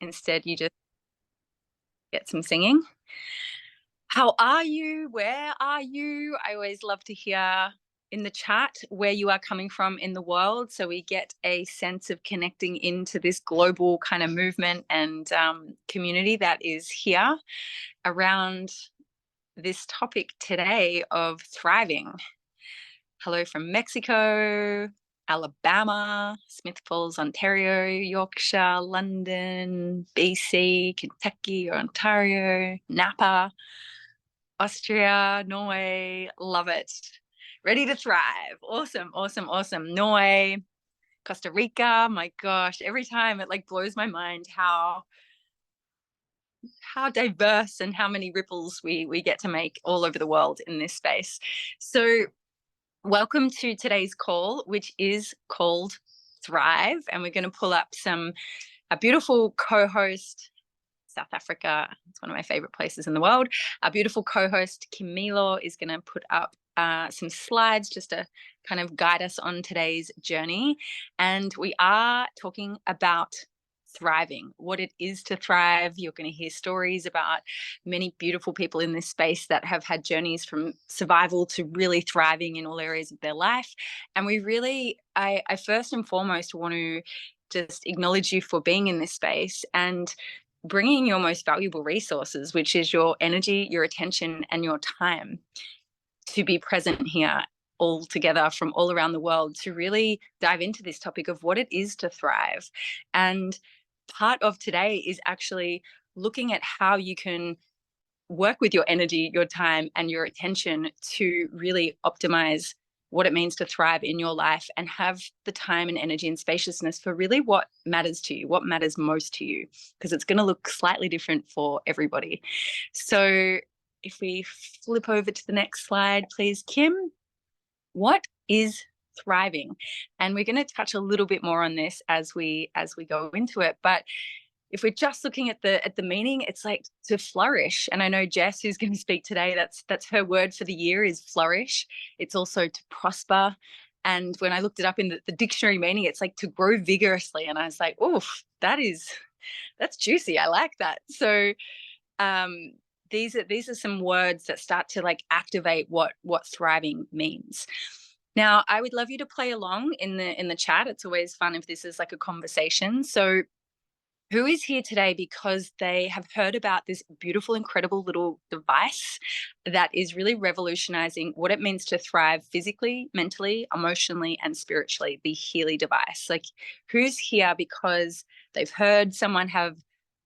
Instead, you just get some singing. How are you? Where are you? I always love to hear in the chat where you are coming from in the world, so we get a sense of connecting into this global kind of movement and community that is here around this topic today of thriving. Hello from Mexico, Alabama, Smith Falls, Ontario, Yorkshire, London, BC, Kentucky or Ontario, Napa, Austria, Norway. Love it. Ready to thrive. Awesome, awesome, awesome. Norway, Costa Rica. My gosh, every time it like blows my mind how diverse and how many ripples we get to make all over the world in this space. So welcome to today's call, which is called Thrive. And we're going to pull up a beautiful co-host, South Africa. It's one of my favorite places in the world. Our beautiful co-host, Kim Milo, is going to put up some slides just to kind of guide us on today's journey. And we are talking about thriving, what it is to thrive. You're going to hear stories about many beautiful people in this space that have had journeys from survival to really thriving in all areas of their life. And we really, I first and foremost want to just acknowledge you for being in this space and bringing your most valuable resources, which is your energy, your attention, and your time, to be present here all together from all around the world to really dive into this topic of what it is to thrive. And part of today is actually looking at how you can work with your energy, your time, and your attention to really optimize what it means to thrive in your life and have the time and energy and spaciousness for really what matters to you, what matters most to you, because it's going to look slightly different for everybody. So if we flip over to the next slide, please, Kim, what is thriving? And we're going to touch a little bit more on this as we go into it. But if we're just looking at the meaning, it's like to flourish. And I know Jess, who's going to speak today, that's her word for the year is flourish. It's also to prosper. And when I looked it up in the dictionary meaning, it's like to grow vigorously. And I was like, oof, that's juicy. I like that. So these are some words that start to like activate what thriving means. Now, I would love you to play along in the chat. It's always fun if this is like a conversation. So who is here today because they have heard about this beautiful, incredible little device that is really revolutionizing what it means to thrive physically, mentally, emotionally, and spiritually, the Healy device? Like, who's here because they've heard someone have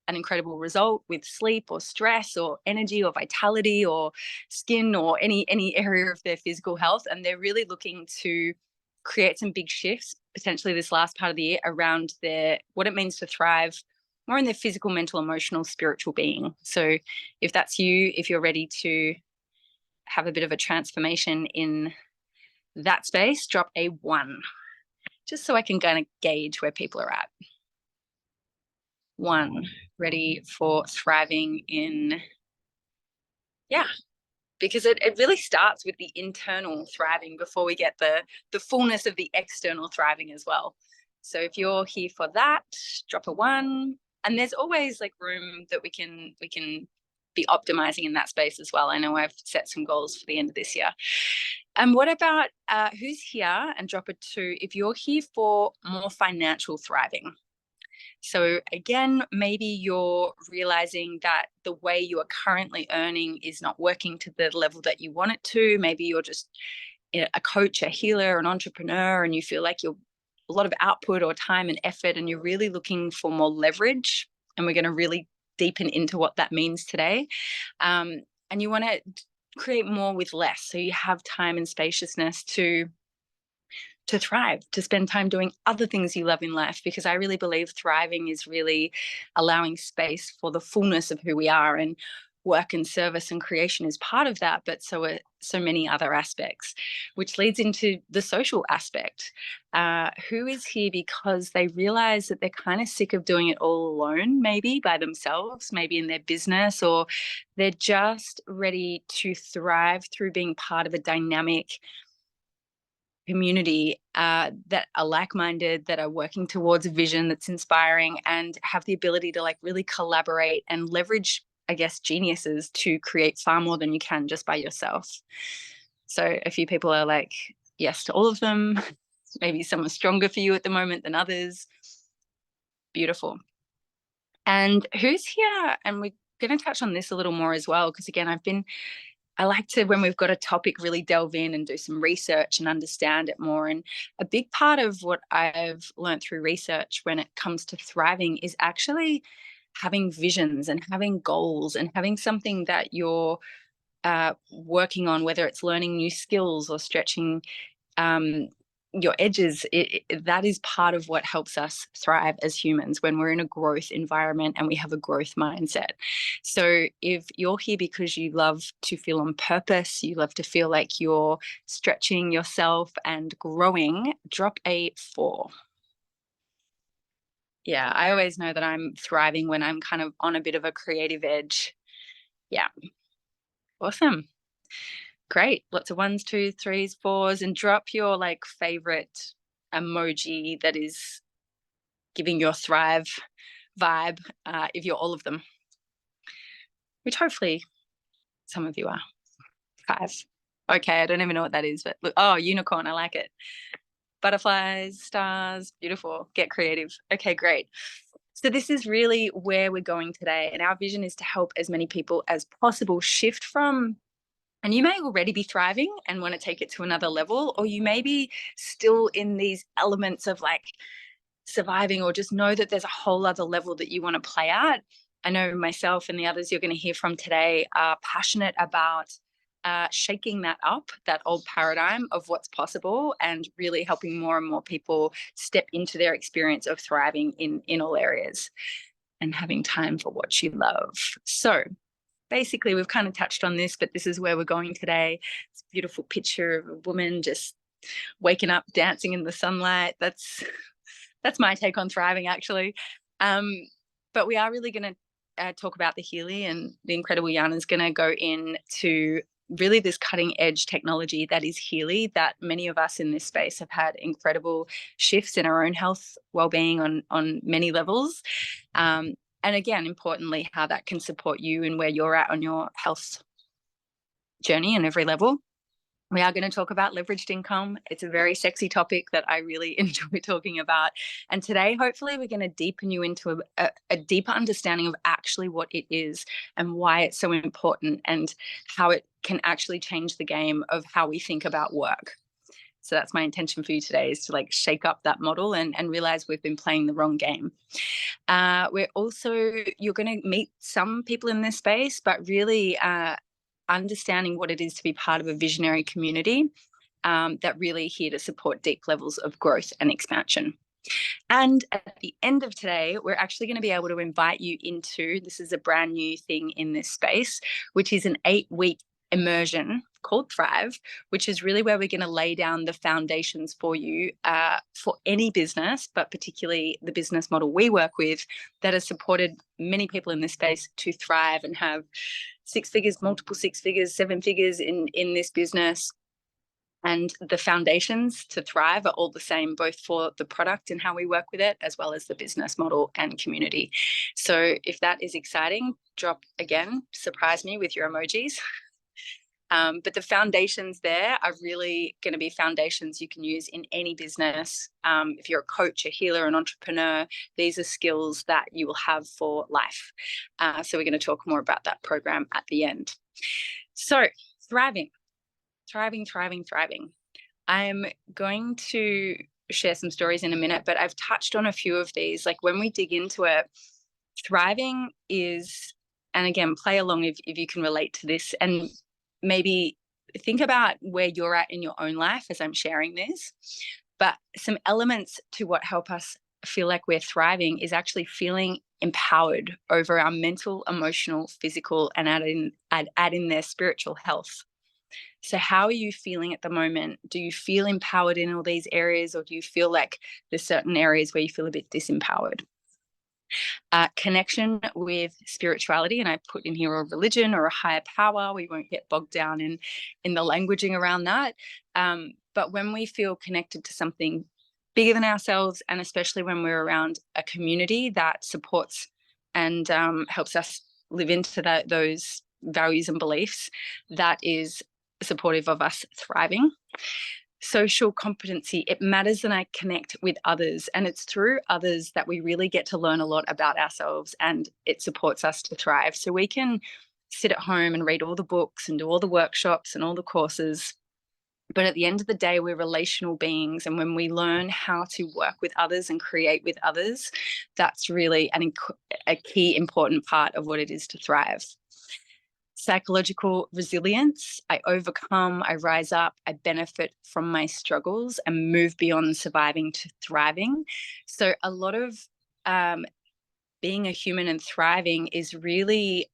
an incredible result with sleep or stress or energy or vitality or skin or any area of their physical health, and they're really looking to create some big shifts potentially this last part of the year around what it means to thrive more in their physical, mental, emotional, spiritual being. So if that's you, if you're ready to have a bit of a transformation in that space, drop a 1, just so I can kind of gauge where people are at. 1, ready for thriving in, yeah, because it really starts with the internal thriving before we get the fullness of the external thriving as well. So if you're here for that, drop a 1. And there's always like room that we can be optimizing in that space as well. I know I've set some goals for the end of this year. And what about who's here, and drop a 2 if you're here for more financial thriving? So again, maybe you're realizing that the way you are currently earning is not working to the level that you want it to. Maybe you're just a coach, a healer, an entrepreneur, and you feel like you're a lot of output or time and effort, and you're really looking for more leverage. And we're going to really deepen into what that means today. And you want to create more with less, so you have time and spaciousness to thrive, to spend time doing other things you love in life, because I really believe thriving is really allowing space for the fullness of who we are, and work and service and creation is part of that, but so are so many other aspects, which leads into the social aspect. Who is here because they realize that they're kind of sick of doing it all alone, maybe by themselves, maybe in their business, or they're just ready to thrive through being part of a dynamic community that are like-minded, that are working towards a vision that's inspiring, and have the ability to like really collaborate and leverage, I guess, geniuses to create far more than you can just by yourself. So a few people are like yes to all of them. Maybe some are stronger for you at the moment than others. Beautiful. And who's here? And we're going to touch on this a little more as well, because again, I like to, when we've got a topic, really delve in and do some research and understand it more. And a big part of what I've learned through research when it comes to thriving is actually having visions and having goals and having something that you're working on, whether it's learning new skills or stretching your edges. That is part of what helps us thrive as humans when we're in a growth environment and we have a growth mindset. So if you're here because you love to feel on purpose, you love to feel like you're stretching yourself and growing, drop a 4. Yeah, I always know that I'm thriving when I'm kind of on a bit of a creative edge. Yeah. Awesome. Great. Lots of 1s, 2s, 3s, 4s, and drop your like favorite emoji that is giving your thrive vibe, if you're all of them, which hopefully some of you are. 5. Okay, I don't even know what that is, but look, oh, unicorn, I like it. Butterflies, stars, beautiful. Get creative. Okay, great. So this is really where we're going today, and our vision is to help as many people as possible shift from, and you may already be thriving and want to take it to another level, or you may be still in these elements of like surviving, or just know that there's a whole other level that you want to play at. I know myself and the others you're going to hear from today are passionate about shaking that up, that old paradigm of what's possible, and really helping more and more people step into their experience of thriving in all areas and having time for what you love. So basically, we've kind of touched on this, but this is where we're going today. It's a beautiful picture of a woman just waking up, dancing in the sunlight. That's my take on thriving, actually. But we are really going to talk about the Healy, and the incredible Yana is going to go into really this cutting edge technology that is Healy, that many of us in this space have had incredible shifts in our own health, well-being on many levels. And again, importantly, how that can support you and where you're at on your health journey on every level. We are going to talk about leveraged income. It's a very sexy topic that I really enjoy talking about. And today, hopefully, we're going to deepen you into a deeper understanding of actually what it is and why it's so important, and how it can actually change the game of how we think about work. So that's my intention for you today, is to like shake up that model and realize we've been playing the wrong game. You're going to meet some people in this space, but really understanding what it is to be part of a visionary community that really here to support deep levels of growth and expansion. And at the end of today, we're actually going to be able to invite you into, this is a brand new thing in this space, which is an 8-week immersion called Thrive, which is really where we're going to lay down the foundations for you for any business, but particularly the business model we work with that has supported many people in this space to thrive and have 6 figures, multiple 6 figures, 7 figures in this business. And the foundations to thrive are all the same, both for the product and how we work with it, as well as the business model and community. So if that is exciting, drop again, surprise me with your emojis. But the foundations there are really going to be foundations you can use in any business. If you're a coach, a healer, an entrepreneur, these are skills that you will have for life. So we're going to talk more about that program at the end. So thriving. I'm going to share some stories in a minute, but I've touched on a few of these. Like when we dig into it, thriving is, and again, play along if you can relate to this, and maybe think about where you're at in your own life as I'm sharing this. But some elements to what help us feel like we're thriving is actually feeling empowered over our mental, emotional, physical, and add in their spiritual health. So how are you feeling at the moment? Do you feel empowered in all these areas, or do you feel like there's certain areas where you feel a bit disempowered? Connection with spirituality, and I put in here a religion or a higher power. We won't get bogged down in the languaging around that. But when we feel connected to something bigger than ourselves, and especially when we're around a community that supports and helps us live into those values and beliefs, that is supportive of us thriving. Social competency, it matters that I connect with others, and it's through others that we really get to learn a lot about ourselves, and it supports us to thrive. So we can sit at home and read all the books and do all the workshops and all the courses, but at the end of the day, we're relational beings, and when we learn how to work with others and create with others, that's really a key important part of what it is to thrive. Psychological resilience, I overcome, I rise up, I benefit from my struggles and move beyond surviving to thriving. So a lot of being a human and thriving is really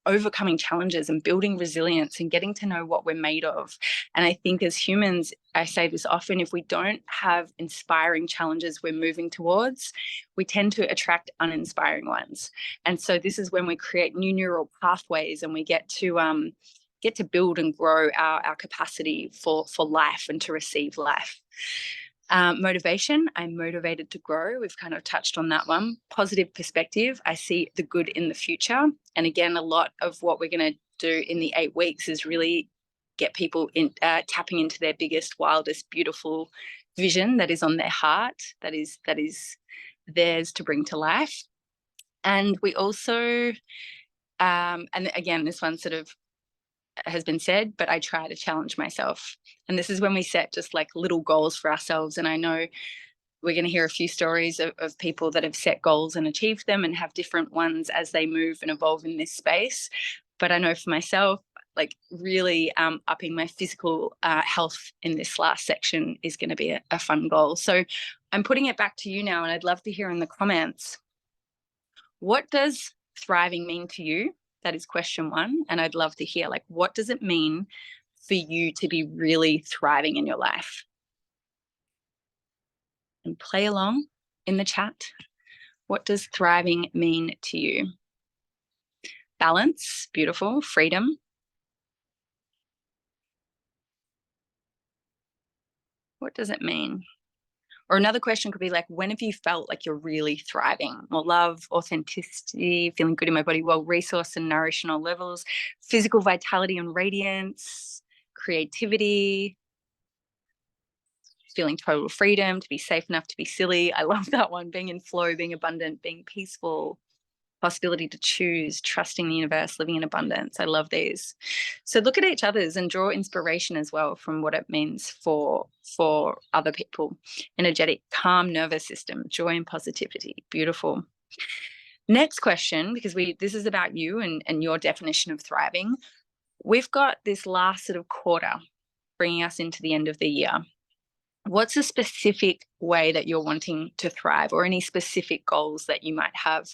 overcoming challenges and building resilience and getting to know what we're made of. And I think as humans, I say this often, if we don't have inspiring challenges we're moving towards, we tend to attract uninspiring ones. And so this is when we create new neural pathways, and we get to build and grow our capacity for life and to receive life. Motivation, I'm motivated to grow. We've kind of touched on that one. Positive perspective, I see the good in the future. And again, a lot of what we're going to do in the 8 weeks is really get people tapping into their biggest, wildest, beautiful vision that is on their heart, that is theirs to bring to life. And we also, and again, this one sort of has been said, but I try to challenge myself. And this is when we set just like little goals for ourselves. And I know we're going to hear a few stories of people that have set goals and achieved them and have different ones as they move and evolve in this space. But I know for myself, like really upping my physical health in this last section is going to be a fun goal. So I'm putting it back to you now, and I'd love to hear in the comments, what does thriving mean to you? That is question 1. And I'd love to hear, like, what does it mean for you to be really thriving in your life? And play along in the chat. What does thriving mean to you? Balance, beautiful. Freedom. What does it mean? Or another question could be like, when have you felt like you're really thriving? More love, authenticity, feeling good in my body, well resourced and nourished on all levels, physical vitality and radiance, creativity, feeling total freedom, to be safe enough to be silly. I love that one. Being in flow, being abundant, being peaceful, possibility to choose, trusting the universe, living in abundance. I love these. So look at each other's and draw inspiration as well from what it means for other people. Energetic, calm nervous system, joy and positivity. Beautiful. Next question, because this is about you and your definition of thriving. We've got this last sort of quarter bringing us into the end of the year. What's a specific way that you're wanting to thrive, or any specific goals that you might have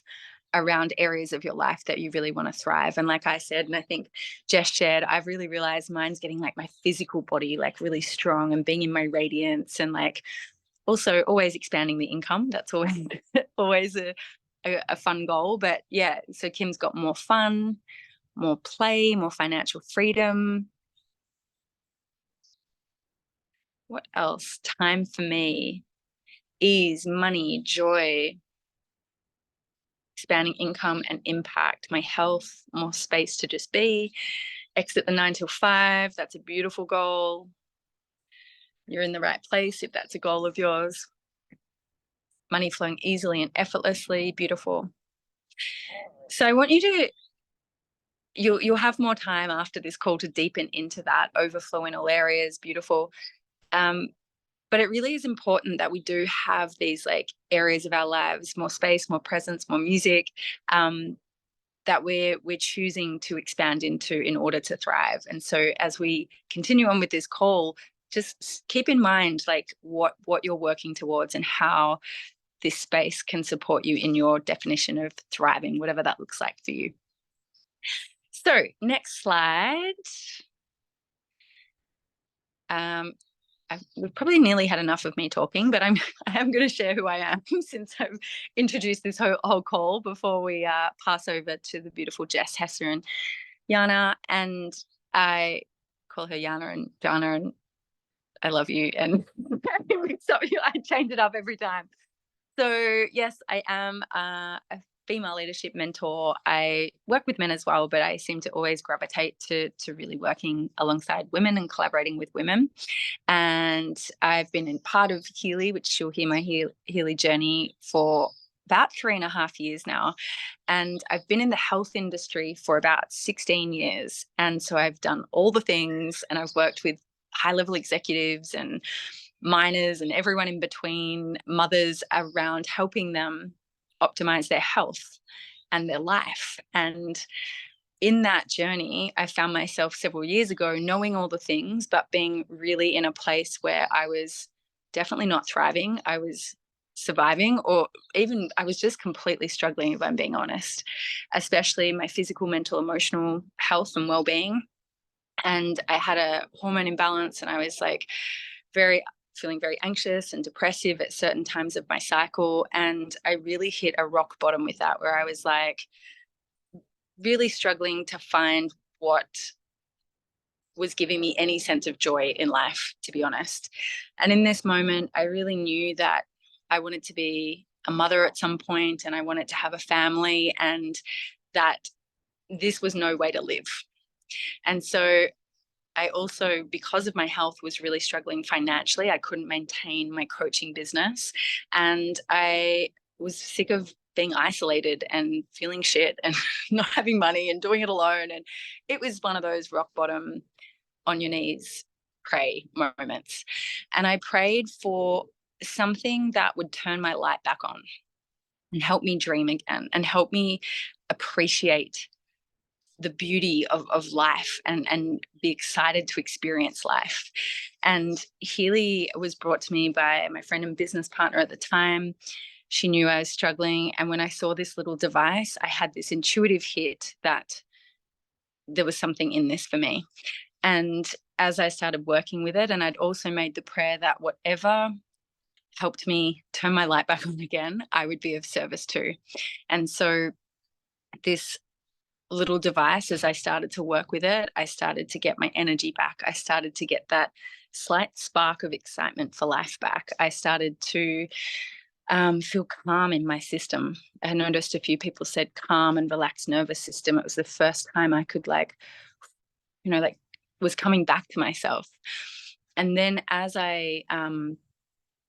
around areas of your life that you really want to thrive? And like I said, and I think Jess shared, I've really realized mine's getting like my physical body like really strong and being in my radiance, and like also always expanding the income. That's always always a fun goal. But yeah, so Kim's got more fun, more play, more financial freedom. What else? Time for me, ease, money, joy, expanding income and impact, my health, more space to just be, exit the 9 till 5. That's a beautiful goal. You're in the right place if that's a goal of yours. Money flowing easily and effortlessly, beautiful. So I want you to, you'll have more time after this call to deepen into that, overflow in all areas, beautiful. But it really is important that we do have these like areas of our lives, more space, more presence, more music, that we're choosing to expand into in order to thrive. And so as we continue on with this call, just keep in mind like what you're working towards and how this space can support you in your definition of thriving, whatever that looks like for you. So next slide. we've probably nearly had enough of me talking, but I am going to share who I am since I've introduced this whole call before we pass over to the beautiful Jess, Hester, and Yana. And I call her Yana and Jana, and I love you. And I change it up every time. So yes, I am a female leadership mentor. I work with men as well, but I seem to always gravitate to really working alongside women and collaborating with women. And I've been in part of Healy, which you'll hear my Healy journey, for about 3.5 years now. And I've been in the health industry for about 16 years. And so I've done all the things, and I've worked with high-level executives and miners and everyone in between, mothers, around helping them optimize their health and their life. And in that journey, I found myself several years ago knowing all the things, but being really in a place where I was definitely not thriving. I was surviving, or even I was just completely struggling, if I'm being honest, especially my physical, mental, emotional health and well-being. And I had a hormone imbalance, and I was like feeling very anxious and depressive at certain times of my cycle. And I really hit a rock bottom with that, where I was like really struggling to find what was giving me any sense of joy in life, to be honest. And in this moment, I really knew that I wanted to be a mother at some point, and I wanted to have a family, and that this was no way to live. And so I also, because of my health, was really struggling financially. I couldn't maintain my coaching business, and I was sick of being isolated and feeling shit and not having money and doing it alone. And it was one of those rock bottom, on your knees, pray moments. And I prayed for something that would turn my light back on and help me dream again and help me appreciate the beauty of life and be excited to experience life. And Healy was brought to me by my friend and business partner at the time. She knew I was struggling. And when I saw this little device, I had this intuitive hit that there was something in this for me. And as I started working with it, and I'd also made the prayer that whatever helped me turn my light back on again, I would be of service to. And so this little device, as I started to work with it, I started to get my energy back. I started to get that slight spark of excitement for life back. I started to feel calm in my system. I noticed a few people said calm and relaxed nervous system. It was the first time I could was coming back to myself. And then as I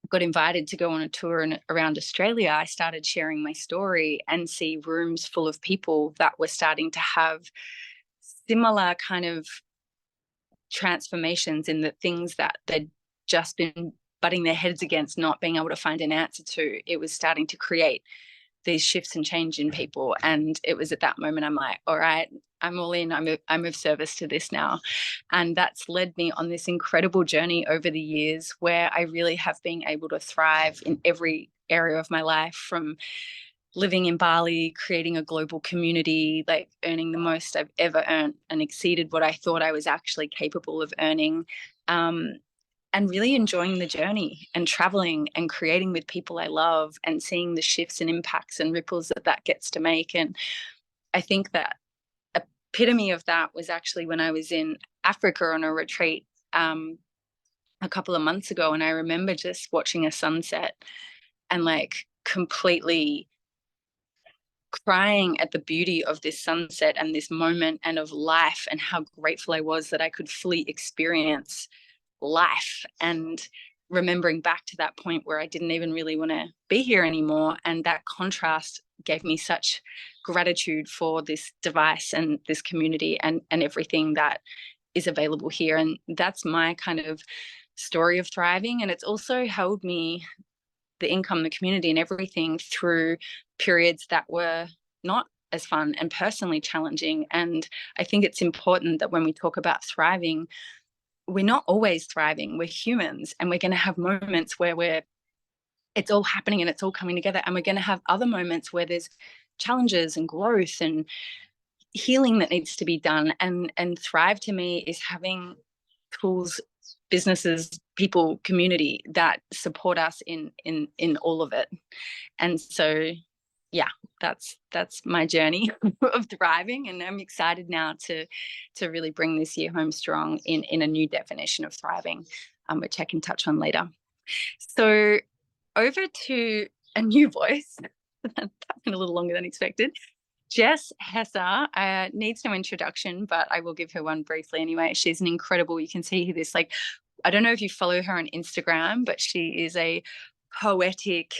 got invited to go on a tour around Australia, I started sharing my story and see rooms full of people that were starting to have similar kind of transformations in the things that they'd just been butting their heads against, not being able to find an answer to. It was starting to create these shifts and change in people. And it was at that moment I'm like, all right, I'm all in. I'm of service to this now. And that's led me on this incredible journey over the years, where I really have been able to thrive in every area of my life, from living in Bali, creating a global community, like earning the most I've ever earned and exceeded what I thought I was actually capable of earning. And really enjoying the journey and traveling and creating with people I love and seeing the shifts and impacts and ripples that gets to make. And I think that epitome of that was actually when I was in Africa on a retreat a couple of months ago. And I remember just watching a sunset and like completely crying at the beauty of this sunset and this moment and of life, and how grateful I was that I could fully experience life, and remembering back to that point where I didn't even really want to be here anymore. And that contrast gave me such gratitude for this device and this community and everything that is available here. And that's my kind of story of thriving. And it's also held me, the income, the community and everything, through periods that were not as fun and personally challenging. And I think it's important that when we talk about thriving, we're not always thriving. We're humans, and we're going to have moments where it's all happening and it's all coming together. And we're going to have other moments where there's challenges and growth and healing that needs to be done. And thrive to me is having tools businesses, people, community that support us in all of it. And so yeah, that's my journey of thriving, and I'm excited now to really bring this year home strong in a new definition of thriving, which I can touch on later. So over to a new voice. That's been a little longer than expected. Jess Hesser needs no introduction, but I will give her one briefly anyway. She's an incredible, you can see this, like, I don't know if you follow her on Instagram, but she is a poetic,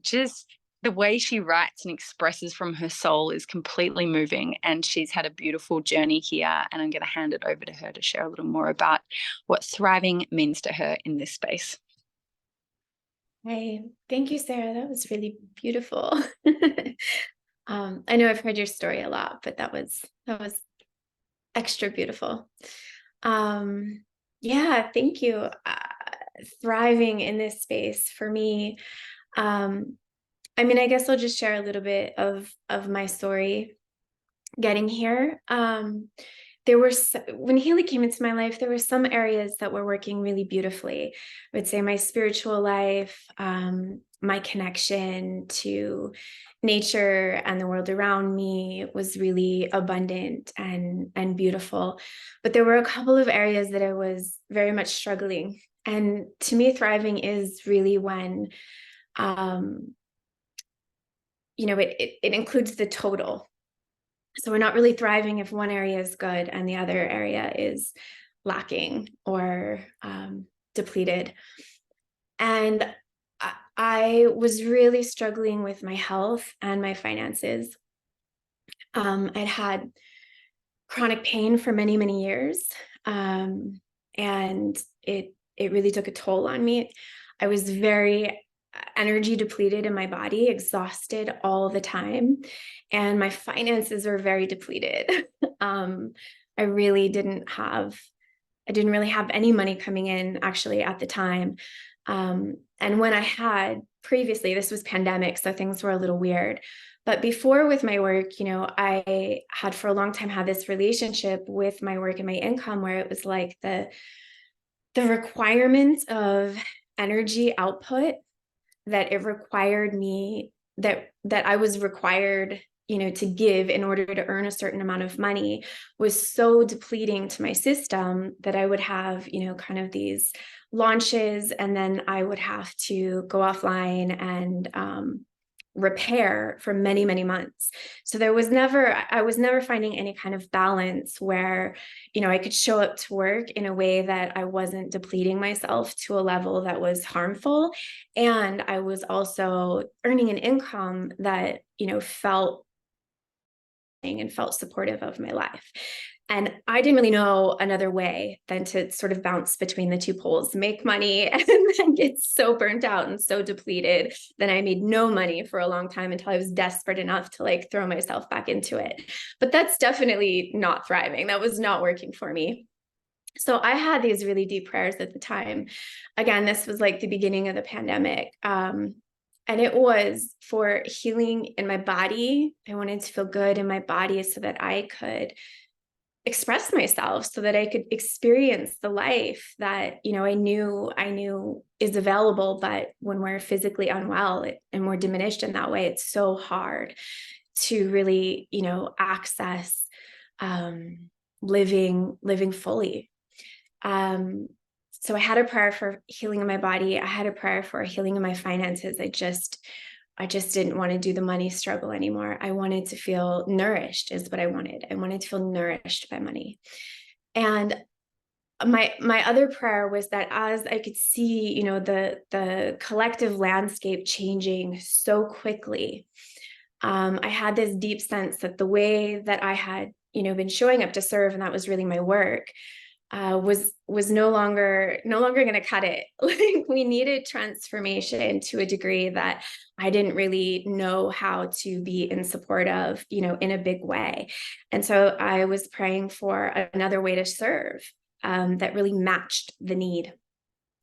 just the way she writes and expresses from her soul is completely moving, and she's had a beautiful journey here, and I'm going to hand it over to her to share a little more about what thriving means to her in this space. Hey, thank you, Sarah. That was really beautiful. I know I've heard your story a lot, but that was extra beautiful. Yeah, thank you. Thriving in this space for me. I mean, I guess I'll just share a little bit of my story getting here. When Healy came into my life, there were some areas that were working really beautifully. I would say my spiritual life, my connection to nature and the world around me was really abundant and beautiful. But there were a couple of areas that I was very much struggling. And to me, thriving is really when, it includes the total. So we're not really thriving if one area is good and the other area is lacking or depleted. And I was really struggling with my health and my finances. I'd had chronic pain for many, many years. And it really took a toll on me. I was very energy depleted in my body, exhausted all the time, and my finances were very depleted. I didn't really have any money coming in actually at the time. And when I had previously, this was pandemic, so things were a little weird. But before, with my work, I had for a long time had this relationship with my work and my income where it was like the requirement of energy output that it required me, that I was required, to give in order to earn a certain amount of money, was so depleting to my system that I would have, kind of these launches, and then I would have to go offline and repair for many, many months. So I was never finding any kind of balance where, I could show up to work in a way that I wasn't depleting myself to a level that was harmful. And I was also earning an income that, felt supportive of my life. And I didn't really know another way than to sort of bounce between the two poles, make money and then get so burnt out and so depleted. Then I made no money for a long time until I was desperate enough to throw myself back into it. But that's definitely not thriving. That was not working for me. So I had these really deep prayers at the time. Again, this was like the beginning of the pandemic. And it was for healing in my body. I wanted to feel good in my body so that I could express myself, so that I could experience the life that, I knew is available. But when we're physically unwell and we're diminished in that way, it's so hard to really, access living fully. So I had a prayer for healing in my body. I had a prayer for healing in my finances. I just didn't want to do the money struggle anymore. I wanted to feel nourished is what I wanted. I wanted to feel nourished by money. And my other prayer was that as I could see, the collective landscape changing so quickly, I had this deep sense that the way that I had, been showing up to serve, and that was really my work, was no longer going to cut it. Like, we needed transformation to a degree that I didn't really know how to be in support of, in a big way. And so I was praying for another way to serve that really matched the need.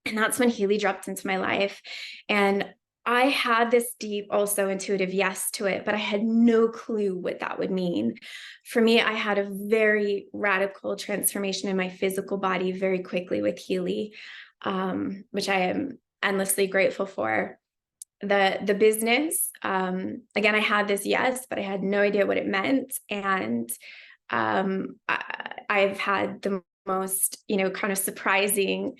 And that's when Healy dropped into my life. And I had this deep, also intuitive yes to it, but I had no clue what that would mean. For me, I had a very radical transformation in my physical body very quickly with Healy, which I am endlessly grateful for. The business, again, I had this yes, but I had no idea what it meant. And I've had the most, kind of surprising,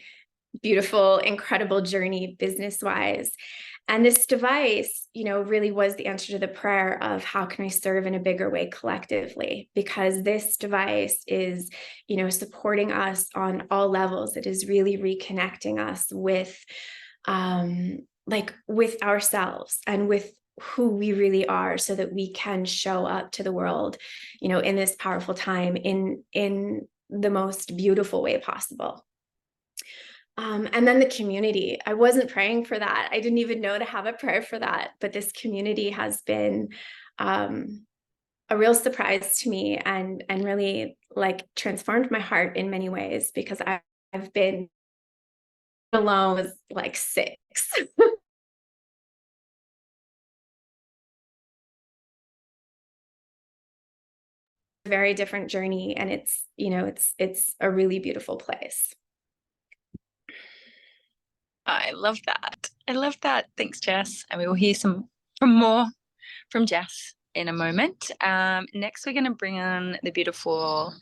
beautiful, incredible journey business wise. And this device, really was the answer to the prayer of how can I serve in a bigger way collectively? Because this device is, supporting us on all levels. It is really reconnecting us with, with ourselves and with who we really are, so that we can show up to the world, in this powerful time in the most beautiful way possible. And then the community. I wasn't praying for that. I didn't even know to have a prayer for that. But this community has been a real surprise to me, and really like transformed my heart in many ways, because I've been alone was like 6. Very different journey, and it's a really beautiful place. I love that. I love that. Thanks, Jess. And we will hear some more from Jess in a moment. Next, we're going to bring on the beautiful.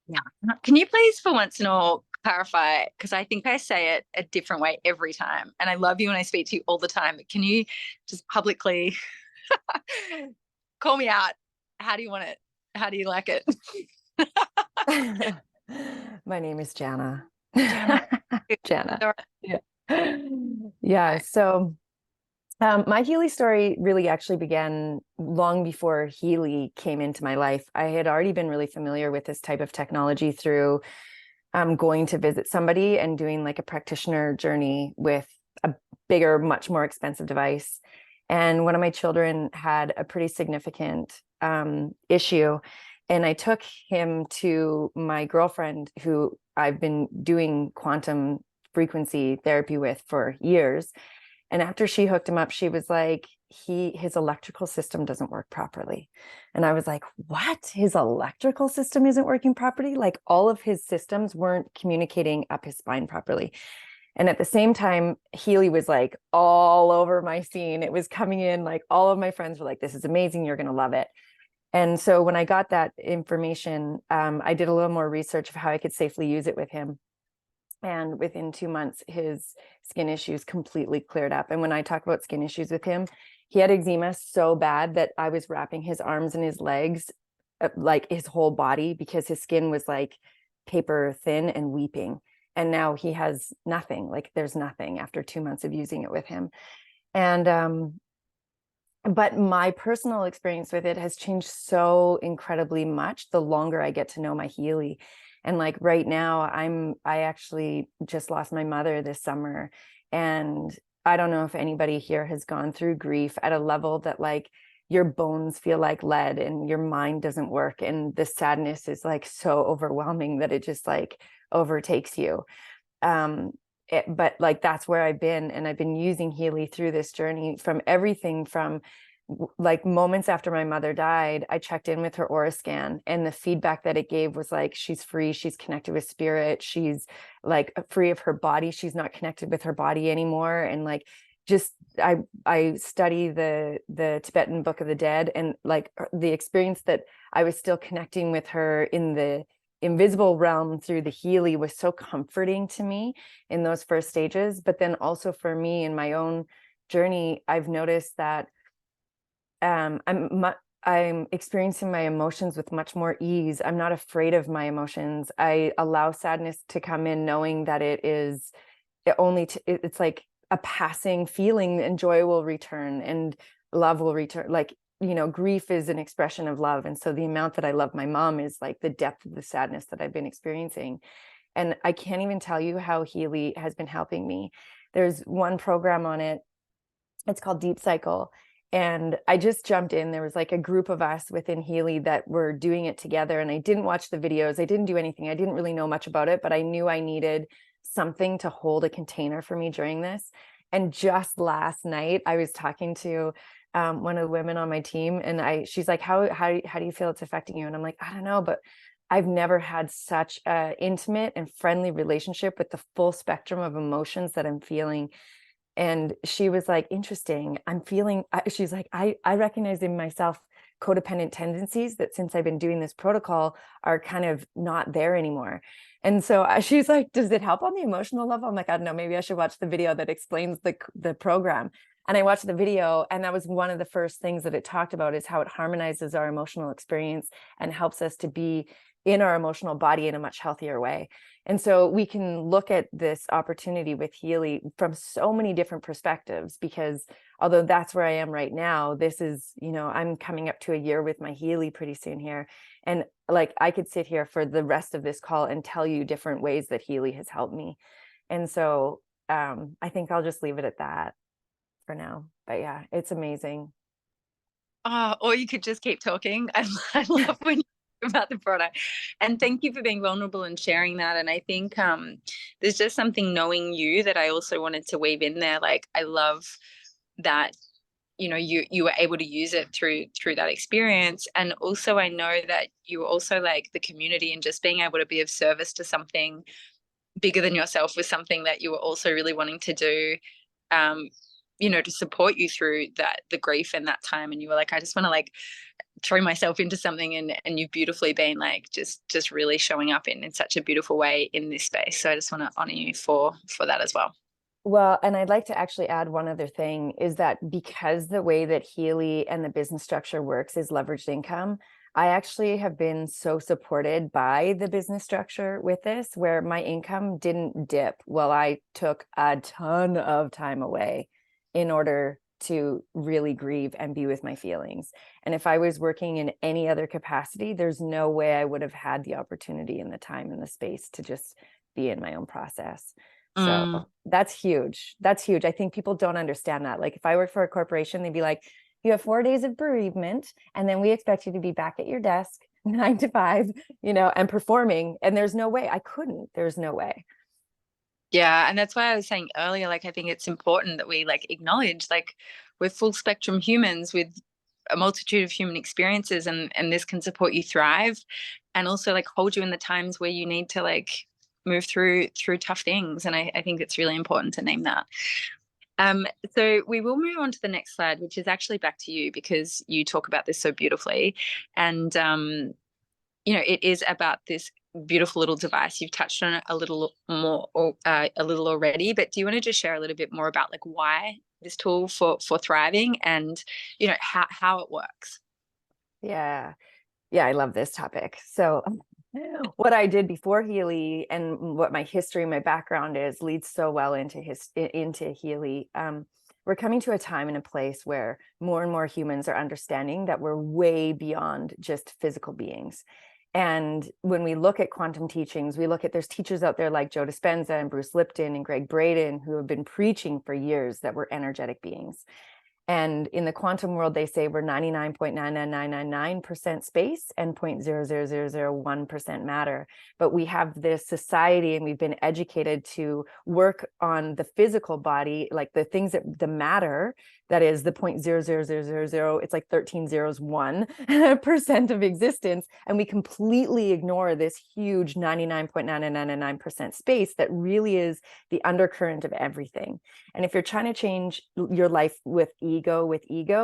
Yeah. Can you please, for once and all, clarify? Because I think I say it a different way every time. And I love you and I speak to you all the time. But can you just publicly call me out? How do you want it? How do you like it? My name is Jana. Jana. Jana. Yeah. Yeah. So my Healy story really actually began long before Healy came into my life. I had already been really familiar with this type of technology through going to visit somebody and doing like a practitioner journey with a bigger, much more expensive device. And one of my children had a pretty significant issue. And I took him to my girlfriend, who I've been doing quantum frequency therapy with for years. And after she hooked him up, she was like, his electrical system doesn't work properly. And I was like, what? His electrical system isn't working properly? Like all of his systems weren't communicating up his spine properly. And at the same time, Healy was like all over my scene. It was coming in, like all of my friends were like, this is amazing. You're going to love it. And so when I got that information, I did a little more research of how I could safely use it with him. And within 2 months, his skin issues completely cleared up. And when I talk about skin issues with him, he had eczema so bad that I was wrapping his arms and his legs, like his whole body, because his skin was like paper thin and weeping. And now he has nothing, like there's nothing after 2 months of using it with him. And but my personal experience with it has changed so incredibly much the longer I get to know my Healy. And like right now, I actually just lost my mother this summer. And I don't know if anybody here has gone through grief at a level that like your bones feel like lead and your mind doesn't work. And the sadness is like so overwhelming that it just like overtakes you. But like that's where I've been, and I've been using Healy through this journey, from everything from like moments after my mother died, I checked in with her aura scan, and the feedback that it gave was like, she's free, she's connected with spirit, she's like free of her body, she's not connected with her body anymore. And like just I study the Tibetan Book of the Dead, and like the experience that I was still connecting with her in the invisible realm through the Healy was so comforting to me in those first stages. But then also for me in my own journey, I've noticed that I'm experiencing my emotions with much more ease. I'm not afraid of my emotions. I allow sadness to come in, knowing that it's like a passing feeling, and joy will return and love will return. Like, grief is an expression of love. And so the amount that I love my mom is like the depth of the sadness that I've been experiencing. And I can't even tell you how Healy has been helping me. There's one program on it. It's called Deep Cycle. And I just jumped in. There was like a group of us within Healy that were doing it together. And I didn't watch the videos. I didn't do anything. I didn't really know much about it, but I knew I needed something to hold a container for me during this. And just last night, I was talking to one of the women on my team, and she's like, how do you feel it's affecting you? And I'm like, I don't know, but I've never had such a intimate and friendly relationship with the full spectrum of emotions that I'm feeling. And she was like, interesting. She's like, I recognize in myself codependent tendencies that since I've been doing this protocol are kind of not there anymore. And so she's like, does it help on the emotional level? I'm like, I don't know, maybe I should watch the video that explains the program. And I watched the video, and that was one of the first things that it talked about, is how it harmonizes our emotional experience and helps us to be in our emotional body in a much healthier way. And so we can look at this opportunity with Healy from so many different perspectives, because although that's where I am right now, this is, I'm coming up to a year with my Healy pretty soon here. And like, I could sit here for the rest of this call and tell you different ways that Healy has helped me. And so I think I'll just leave it at that for now. But yeah, it's amazing. Or you could just keep talking. I love when you talk about the product. And thank you for being vulnerable and sharing that. And I think there's just something knowing you that I also wanted to weave in there. Like, I love that, you were able to use it through that experience. And also I know that you were also like the community, and just being able to be of service to something bigger than yourself was something that you were also really wanting to do, to support you through the grief and that time. And you were like, I just want to like throw myself into something, and you've beautifully been like just really showing up in such a beautiful way in this space. So I just want to honor you for that as well. Well, and I'd like to actually add one other thing, is that because the way that Healy and the business structure works is leveraged income, I actually have been so supported by the business structure with this, where my income didn't dip while I took a ton of time away in order to really grieve and be with my feelings. And if I was working in any other capacity, there's no way I would have had the opportunity and the time and the space to just be in my own process. So that's huge. That's huge. I think people don't understand that. Like, if I work for a corporation, they'd be like, you have 4 days of bereavement, and then we expect you to be back at your desk 9 to 5, and performing. And there's no way I couldn't. There's no way. Yeah. And that's why I was saying earlier, like, I think it's important that we like acknowledge, like, we're full spectrum humans with a multitude of human experiences, and this can support you thrive, and also like hold you in the times where you need to like move through tough things. And I think it's really important to name that. So we will move on to the next slide, which is actually back to you, because you talk about this so beautifully. And it is about this beautiful little device. You've touched on it a little more, a little already, but do you want to just share a little bit more about like why this tool for thriving, and how it works? Yeah. I love this topic. So what I did before Healy and what my history, my background is, leads so well into Healy. We're coming to a time and a place where more and more humans are understanding that we're way beyond just physical beings. And when we look at quantum teachings, there's teachers out there like Joe Dispenza and Bruce Lipton and Greg Braden, who have been preaching for years that we're energetic beings. And in the quantum world, they say we're 99.99999% space and 0.00001% matter. But we have this society, and we've been educated to work on the physical body, like the things that the matter, that is the 0.00000, it's like 13 zeros, 1% of existence. And we completely ignore this huge 99.9999% space that really is the undercurrent of everything. And if you're trying to change your life with ego,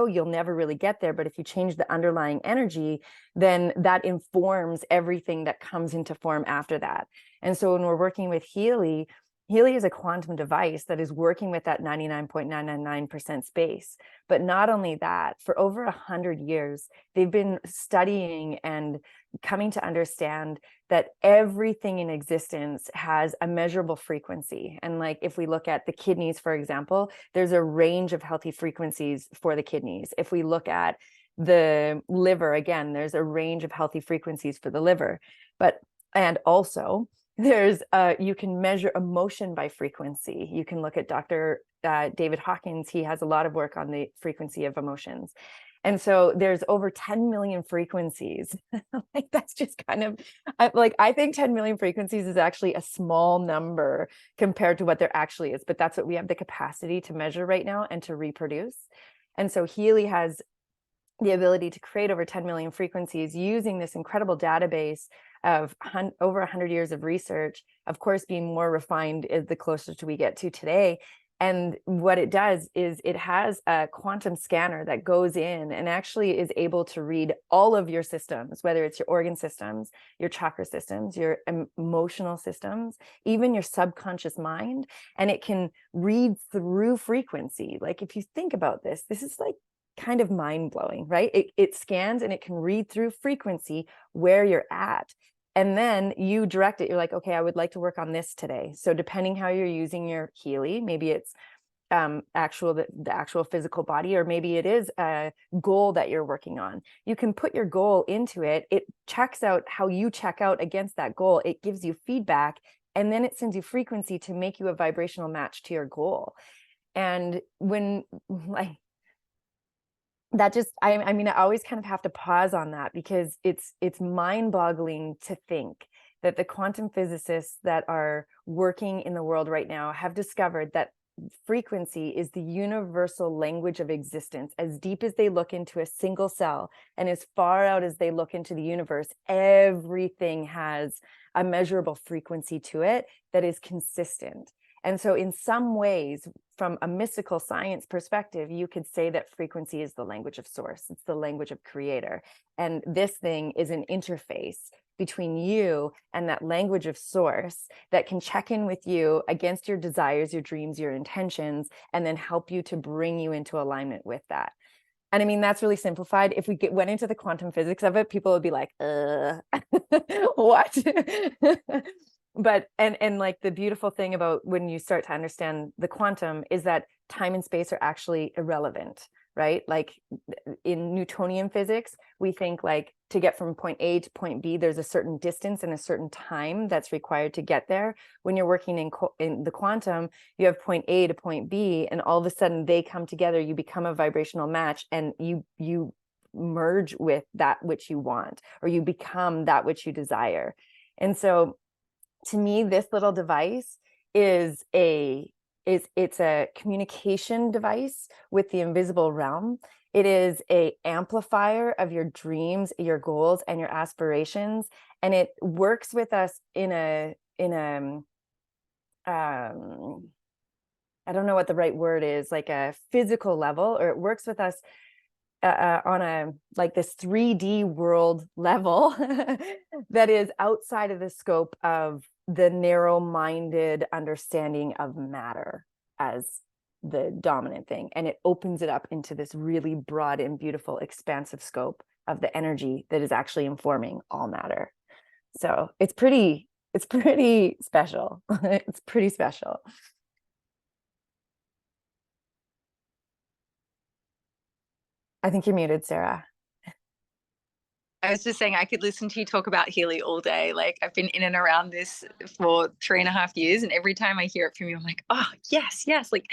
you'll never really get there. But if you change the underlying energy, then that informs everything that comes into form after that. And so when we're working with Healy is a quantum device that is working with that 99.999% space. But not only that, for over 100 years, they've been studying and coming to understand that everything in existence has a measurable frequency. And like, if we look at the kidneys, for example, there's a range of healthy frequencies for the kidneys. If we look at the liver, again, there's a range of healthy frequencies for the liver. And also, there's you can measure emotion by frequency. You can look at Dr. David Hawkins. He has a lot of work on the frequency of emotions. And so there's over 10 million frequencies. Like that's just kind of I think 10 million frequencies is actually a small number compared to what there actually is, but that's what we have the capacity to measure right now and to reproduce. And so Healy has the ability to create over 10 million frequencies using this incredible database of over 100 years of research, of course, being more refined is the closest we get to today. And what it does is it has a quantum scanner that goes in and actually is able to read all of your systems, whether it's your organ systems, your chakra systems, your emotional systems, even your subconscious mind. And it can read through frequency. Like if you think about this, this is like kind of mind-blowing, right? It scans and it can read through frequency where you're at. And then you direct it. You're like, okay, I would like to work on this today. So depending how you're using your Healy, maybe it's the actual physical body, or maybe it is a goal that you're working on. You can put your goal into it. It checks out how you check out against that goal. It gives you feedback, and then it sends you frequency to make you a vibrational match to your goal. And when like that just I mean I always kind of have to pause on that, because it's mind-boggling to think that the quantum physicists that are working in the world right now have discovered that frequency is the universal language of existence. As deep as they look into a single cell and as far out as they look into the universe, everything has a measurable frequency to it that is consistent. And so in some ways, from a mystical science perspective, you could say that frequency is the language of source. It's the language of creator. And this thing is an interface between you and that language of source that can check in with you against your desires, your dreams, your intentions, and then help you to bring you into alignment with that. And I mean, that's really simplified. If we went into the quantum physics of it, people would be like, what? But and like the beautiful thing about when you start to understand the quantum is that time and space are actually irrelevant, right? Like in Newtonian physics, we think like to get from point A to point B, there's a certain distance and a certain time that's required to get there. When you're working in the quantum, you have point A to point B, and all of a sudden they come together, you become a vibrational match, and you merge with that which you want, or you become that which you desire. And so to me, this little device is it's a communication device with the invisible realm. It is a amplifier of your dreams, your goals, and your aspirations. And it works with us in a I don't know what the right word is, like a physical level, or it works with us on a like this 3D world level that is outside of the scope of the narrow-minded understanding of matter as the dominant thing. And it opens it up into this really broad and beautiful expansive scope of the energy that is actually informing all matter. So it's pretty special. It's pretty special. I think you're muted, Sarah. I was just saying I could listen to you talk about Healy all day. Like I've been in and around this for 3.5 years, and every time I hear it from you, I'm like, oh yes, yes. Like,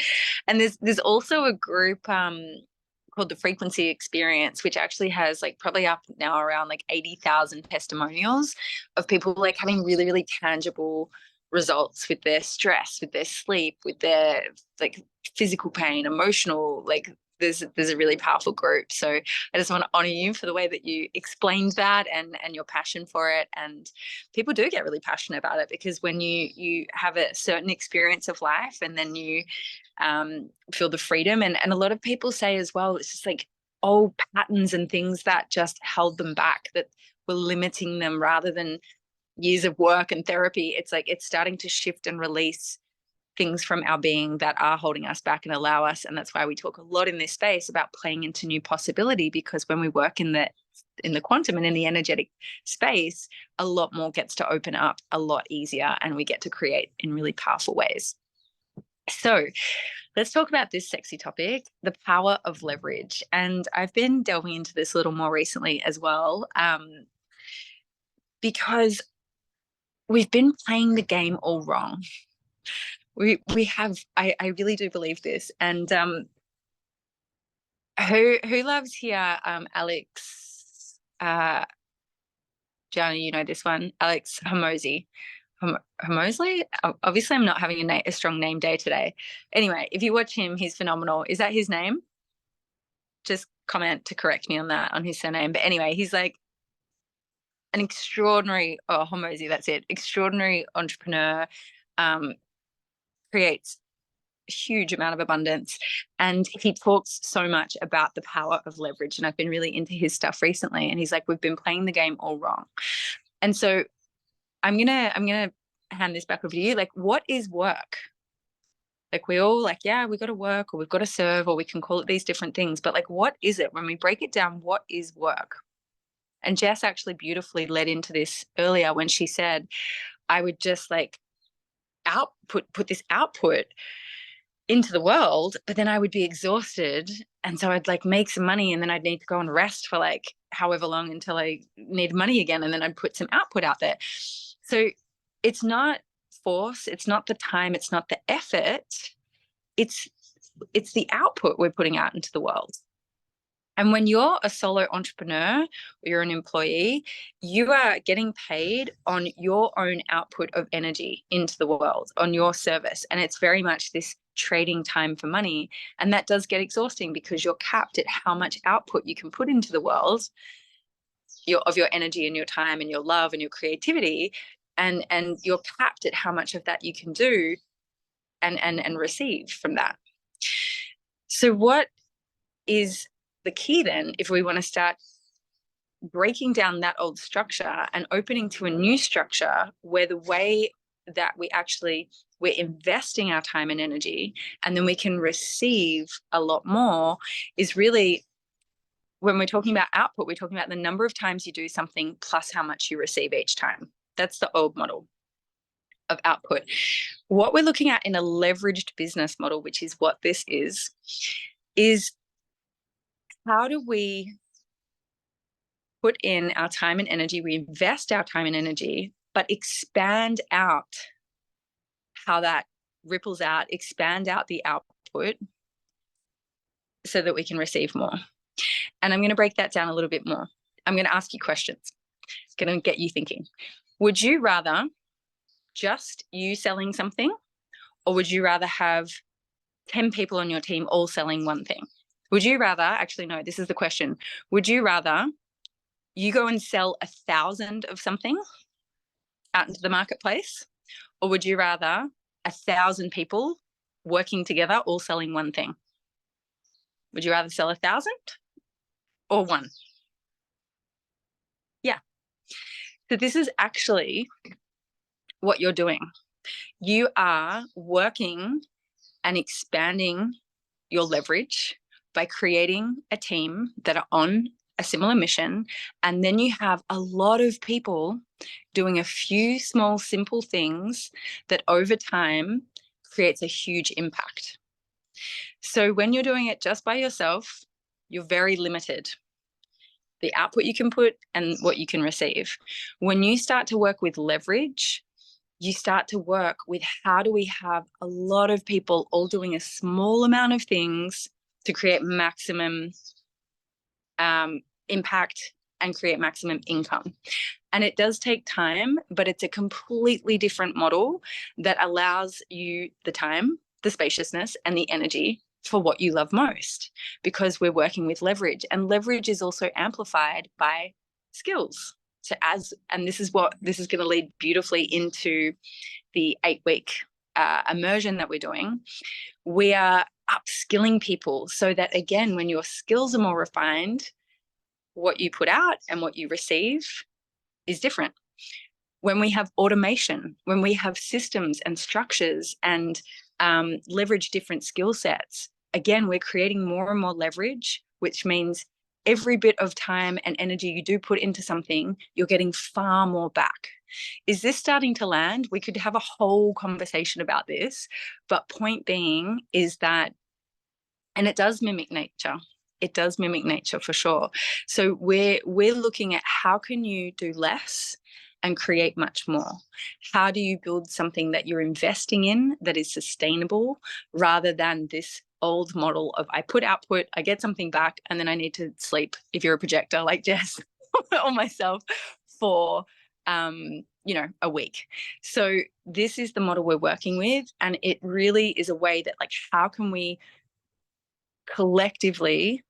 and there's also a group called the Frequency Experience, which actually has like probably up now around like 80,000 testimonials of people like having really, really tangible results with their stress, with their sleep, with their like physical pain, emotional, like there's a really powerful group. So I just want to honor you for the way that you explained that and your passion for it. And people do get really passionate about it, because when you have a certain experience of life and then you feel the freedom, and a lot of people say as well, it's just like old patterns and things that just held them back, that were limiting them, rather than years of work and therapy. It's like it's starting to shift and release things from our being that are holding us back and allow us. And that's why we talk a lot in this space about playing into new possibility, because when we work in the quantum and in the energetic space, a lot more gets to open up a lot easier, and we get to create in really powerful ways. So let's talk about this sexy topic, the power of leverage. And I've been delving into this a little more recently as well, because we've been playing the game all wrong. We have, I really do believe this. And Who loves here? Alex, Gianna, you know this one. Alex Hormozi. Hormosley? Obviously, I'm not having a strong name day today. Anyway, if you watch him, he's phenomenal. Is that his name? Just comment to correct me on that, on his surname. But anyway, he's like an extraordinary, Hormozi, that's it, extraordinary entrepreneur, creates a huge amount of abundance. And he talks so much about the power of leverage. And I've been really into his stuff recently. And he's like, we've been playing the game all wrong. And so I'm gonna hand this back over to you. Like, what is work? Like, we all like, yeah, we got to work, or we've got to serve, or we can call it these different things. But like, what is it? When we break it down, what is work? And Jess actually beautifully led into this earlier when she said, I would just like put this output into the world, but then I would be exhausted. And so I'd like make some money, and then I'd need to go and rest for like however long until I need money again. And then I'd put some output out there. So it's not force, it's not the time, it's not the effort, it's the output we're putting out into the world. And when you're a solo entrepreneur or you're an employee, you are getting paid on your own output of energy into the world, on your service. And it's very much this trading time for money. And that does get exhausting because you're capped at how much output you can put into the world of your energy and your time and your love and your creativity. And you're capped at how much of that you can do and receive from that. So what is the key then, if we want to start breaking down that old structure and opening to a new structure where the way that we're investing our time and energy, and then we can receive a lot more, is really, when we're talking about output, we're talking about the number of times you do something plus how much you receive each time. That's the old model of output. What we're looking at in a leveraged business model, which is what this is how do we put in our time and energy, we invest our time and energy, but expand out how that ripples out, expand out the output so that we can receive more. And I'm going to break that down a little bit more. I'm going to ask you questions. It's going to get you thinking. Would you rather just you selling something, or would you rather have 10 people on your team all selling one thing? Would you rather, actually, no, this is the question. Would you rather you go and sell 1,000 of something out into the marketplace, or would you rather 1,000 people working together all selling one thing? Would you rather sell 1,000 or one? Yeah. So this is actually what you're doing. You are working and expanding your leverage by creating a team that are on a similar mission. And then you have a lot of people doing a few small, simple things that over time creates a huge impact. So when you're doing it just by yourself, you're very limited. The output you can put and what you can receive. When you start to work with leverage, you start to work with how do we have a lot of people all doing a small amount of things to create maximum impact and create maximum income. And it does take time, but it's a completely different model that allows you the time, the spaciousness, and the energy for what you love most, because we're working with leverage. And leverage is also amplified by skills. So this is going to lead beautifully into the 8-week immersion that we're doing. We are upskilling people so that, again, when your skills are more refined, what you put out and what you receive is different. When we have automation, when we have systems and structures and leverage different skill sets, again, we're creating more and more leverage, which means every bit of time and energy you do put into something, you're getting far more back. Is this starting to land? We could have a whole conversation about this, but point being is that, and it does mimic nature. It does mimic nature for sure. So we're looking at how can you do less and create much more? How do you build something that you're investing in that is sustainable, rather than this old model of I put output, I get something back, and then I need to sleep, if you're a projector like Jess or myself, for a week. So this is the model we're working with, and it really is a way that, like, how can we collectively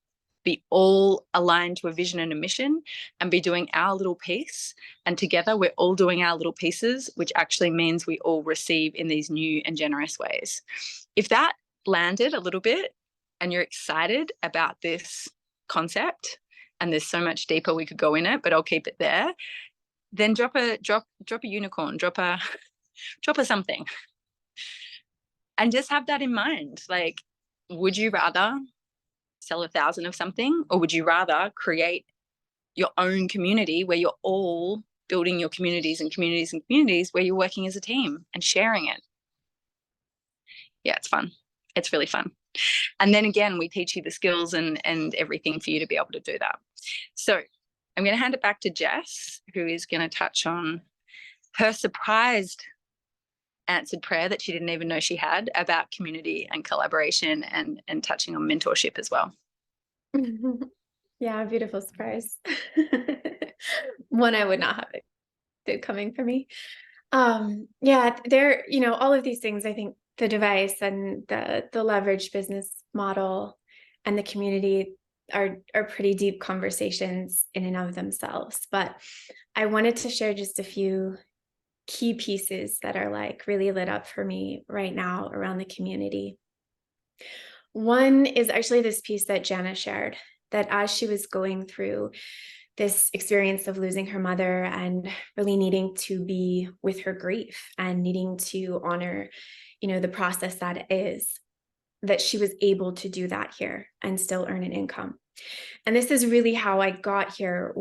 be all aligned to a vision and a mission and be doing our little piece, and together we're all doing our little pieces, which actually means we all receive in these new and generous ways. If that landed a little bit and you're excited about this concept, and there's so much deeper we could go in it, but I'll keep it there, then drop a unicorn, drop a something, and just have that in mind. Like, would you rather sell 1,000 of something, or would you rather create your own community where you're all building your communities and communities and communities where you're working as a team and sharing it? Yeah, it's fun. It's really fun. And then again, we teach you the skills and everything for you to be able to do that. So I'm going to hand it back to Jess, who is going to touch on her surprised answered prayer that she didn't even know she had about community and collaboration, and touching on mentorship as well. Yeah, beautiful surprise. One I would not have expected coming for me. Yeah, there, all of these things, I think the device and the leverage business model and the community are pretty deep conversations in and of themselves. But I wanted to share just a few key pieces that are like really lit up for me right now around the community. One is actually this piece that Jana shared, that as she was going through this experience of losing her mother and really needing to be with her grief and needing to honor, the process that it is, that she was able to do that here and still earn an income. And this is really how I got here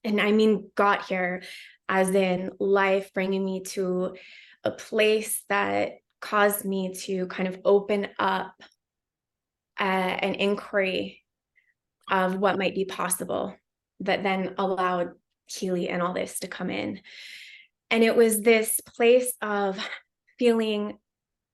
and I mean got here as in life bringing me to a place that caused me to kind of open up an inquiry of what might be possible, that then allowed Keely and all this to come in. And it was this place of feeling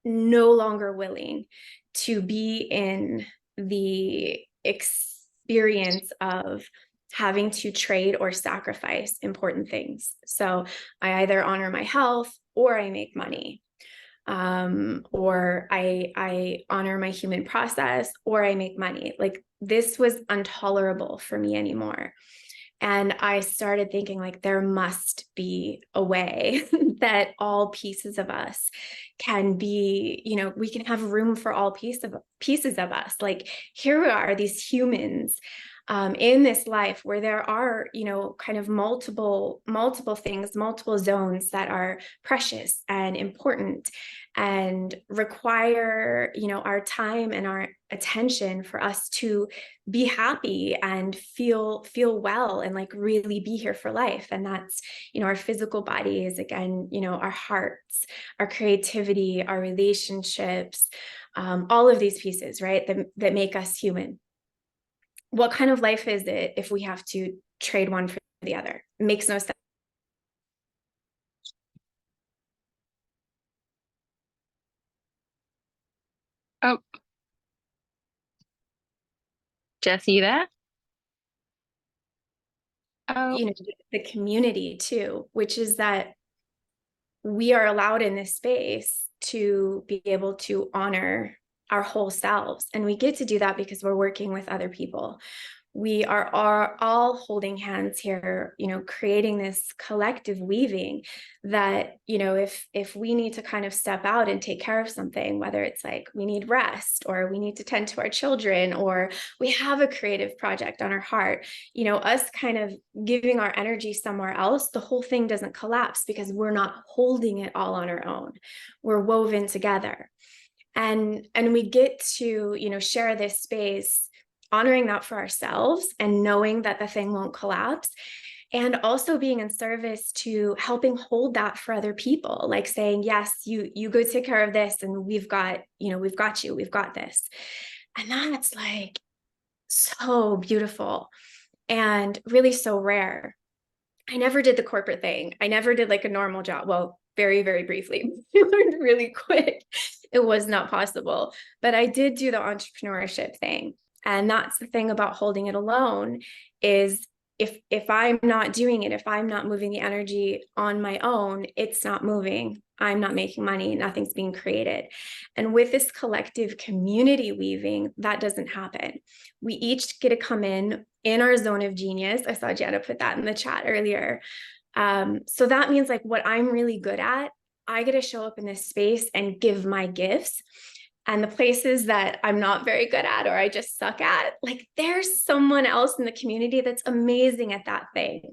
no longer willing to be in the experience of having to trade or sacrifice important things. So I either honor my health or I make money, or I honor my human process or I make money. Like, this was intolerable for me anymore. And I started thinking, like, there must be a way that all pieces of us can be, we can have room for all pieces of us. Like, here we are, these humans in this life where there are, kind of multiple things, multiple zones that are precious and important and require, our time and our attention for us to be happy and feel well and like really be here for life. And that's, our physical bodies, again, our hearts, our creativity, our relationships, all of these pieces, right, that make us human. What kind of life is it if we have to trade one for the other? It makes no sense. Oh, Jess, are you there? Oh, The community too, which is that we are allowed in this space to be able to honor our whole selves. And we get to do that because we're working with other people. We are all holding hands here, creating this collective weaving that, if we need to kind of step out and take care of something, whether it's like we need rest or we need to tend to our children, or we have a creative project on our heart, us kind of giving our energy somewhere else, the whole thing doesn't collapse because we're not holding it all on our own. We're woven together. And we get to, share this space, honoring that for ourselves and knowing that the thing won't collapse, and also being in service to helping hold that for other people, like saying, yes, you go take care of this and we've got you, we've got this. And that's like so beautiful and really so rare. I never did the corporate thing. I never did like a normal job. Well, very, very briefly. I learned really quick it was not possible. But I did do the entrepreneurship thing. And that's the thing about holding it alone is if I'm not doing it, if I'm not moving the energy on my own, it's not moving. I'm not making money, nothing's being created. And with this collective community weaving, that doesn't happen. We each get to come in our zone of genius. I saw Jana put that in the chat earlier. So that means like what I'm really good at, I get to show up in this space and give my gifts. And the places that I'm not very good at, or I just suck at, like there's someone else in the community that's amazing at that thing.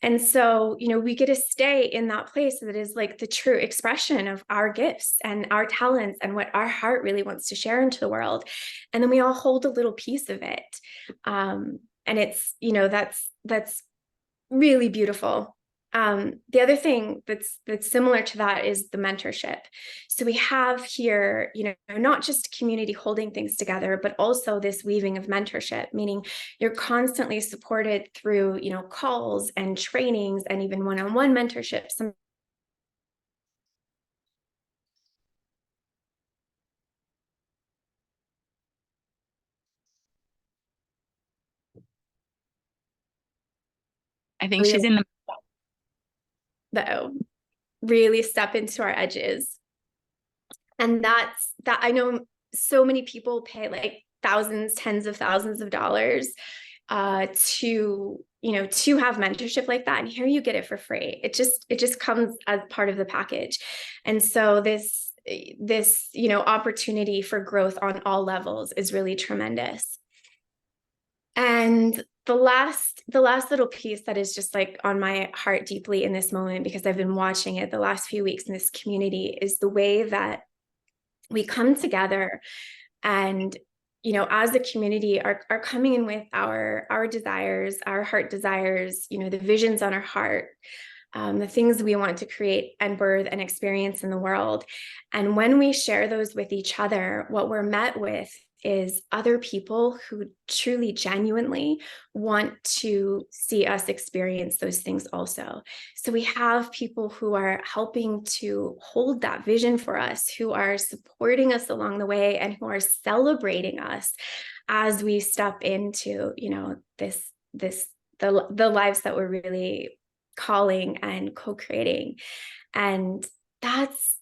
And so, we get to stay in that place that is like the true expression of our gifts and our talents and what our heart really wants to share into the world. And then we all hold a little piece of it. And it's, that's really beautiful. The other thing that's similar to that is the mentorship. So we have here, not just community holding things together, but also this weaving of mentorship, meaning you're constantly supported through, calls and trainings and even one-on-one mentorship. I think she's in the that really step into our edges. And that I know so many people pay like thousands, tens of thousands of dollars to have mentorship like that. And here you get it for free. It just comes as part of the package. And so this opportunity for growth on all levels is really tremendous. And the last little piece that is just like on my heart deeply in this moment, because I've been watching it the last few weeks in this community, is the way that we come together and, as a community are coming in with our desires, our heart desires, the visions on our heart, the things we want to create and birth and experience in the world. And when we share those with each other, what we're met with is other people who truly, genuinely want to see us experience those things also. So we have people who are helping to hold that vision for us, who are supporting us along the way, and who are celebrating us as we step into, the lives that we're really calling and co-creating. And that's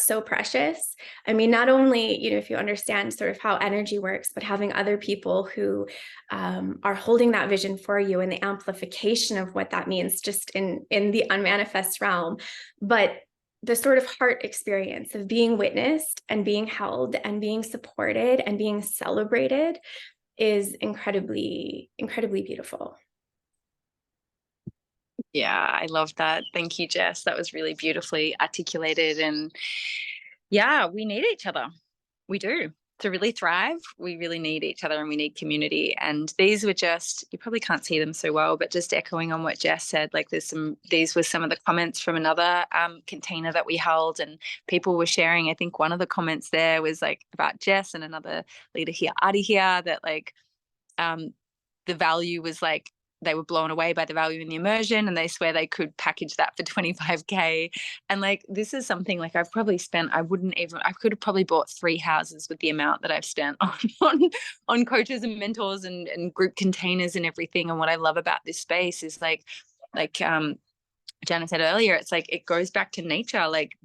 so precious. I mean, not only, if you understand sort of how energy works, but having other people who are holding that vision for you and the amplification of what that means just in the unmanifest realm, but the sort of heart experience of being witnessed and being held and being supported and being celebrated is incredibly, incredibly beautiful. Yeah, I love that. Thank you, Jess. That was really beautifully articulated. And yeah, we need each other. We do. To really thrive, we really need each other and we need community. And these were just, you probably can't see them so well, but just echoing on what Jess said, like these were some of the comments from another container that we held, and people were sharing. I think one of the comments there was like about Jess and another leader here, Adi here, that like the value was like, they were blown away by the value in the immersion, and they swear they could package that for 25K. And like, this is something like I've probably spent, I could have probably bought 3 houses with the amount that I've spent on coaches and mentors and group containers and everything. And what I love about this space is like Jana said earlier, it's like, it goes back to nature. Like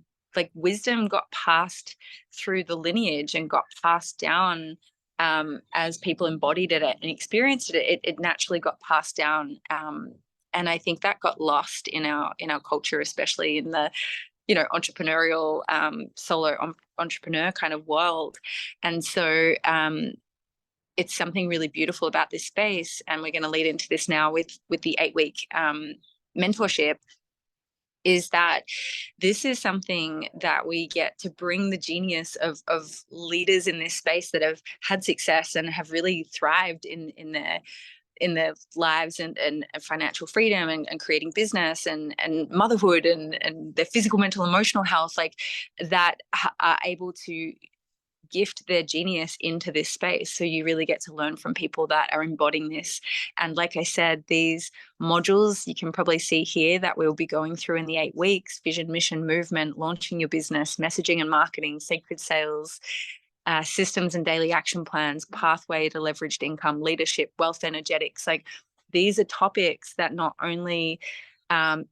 wisdom got passed through the lineage and got passed down as people embodied it and experienced it. It naturally got passed down, and I think that got lost in our culture, especially in the entrepreneurial solo entrepreneur kind of world. And so it's something really beautiful about this space, and we're going to lead into this now with the 8-week mentorship, is that this is something that we get to bring the genius of leaders in this space that have had success and have really thrived in their lives and financial freedom and creating business and motherhood and their physical, mental, emotional health, like that are able to gift their genius into this space. So you really get to learn from people that are embodying this. And like I said, these modules you can probably see here that we'll be going through in the 8 weeks: vision, mission, movement, launching your business, messaging and marketing, sacred sales, systems and daily action plans, pathway to leveraged income, leadership, wealth energetics. Like, these are topics that not only are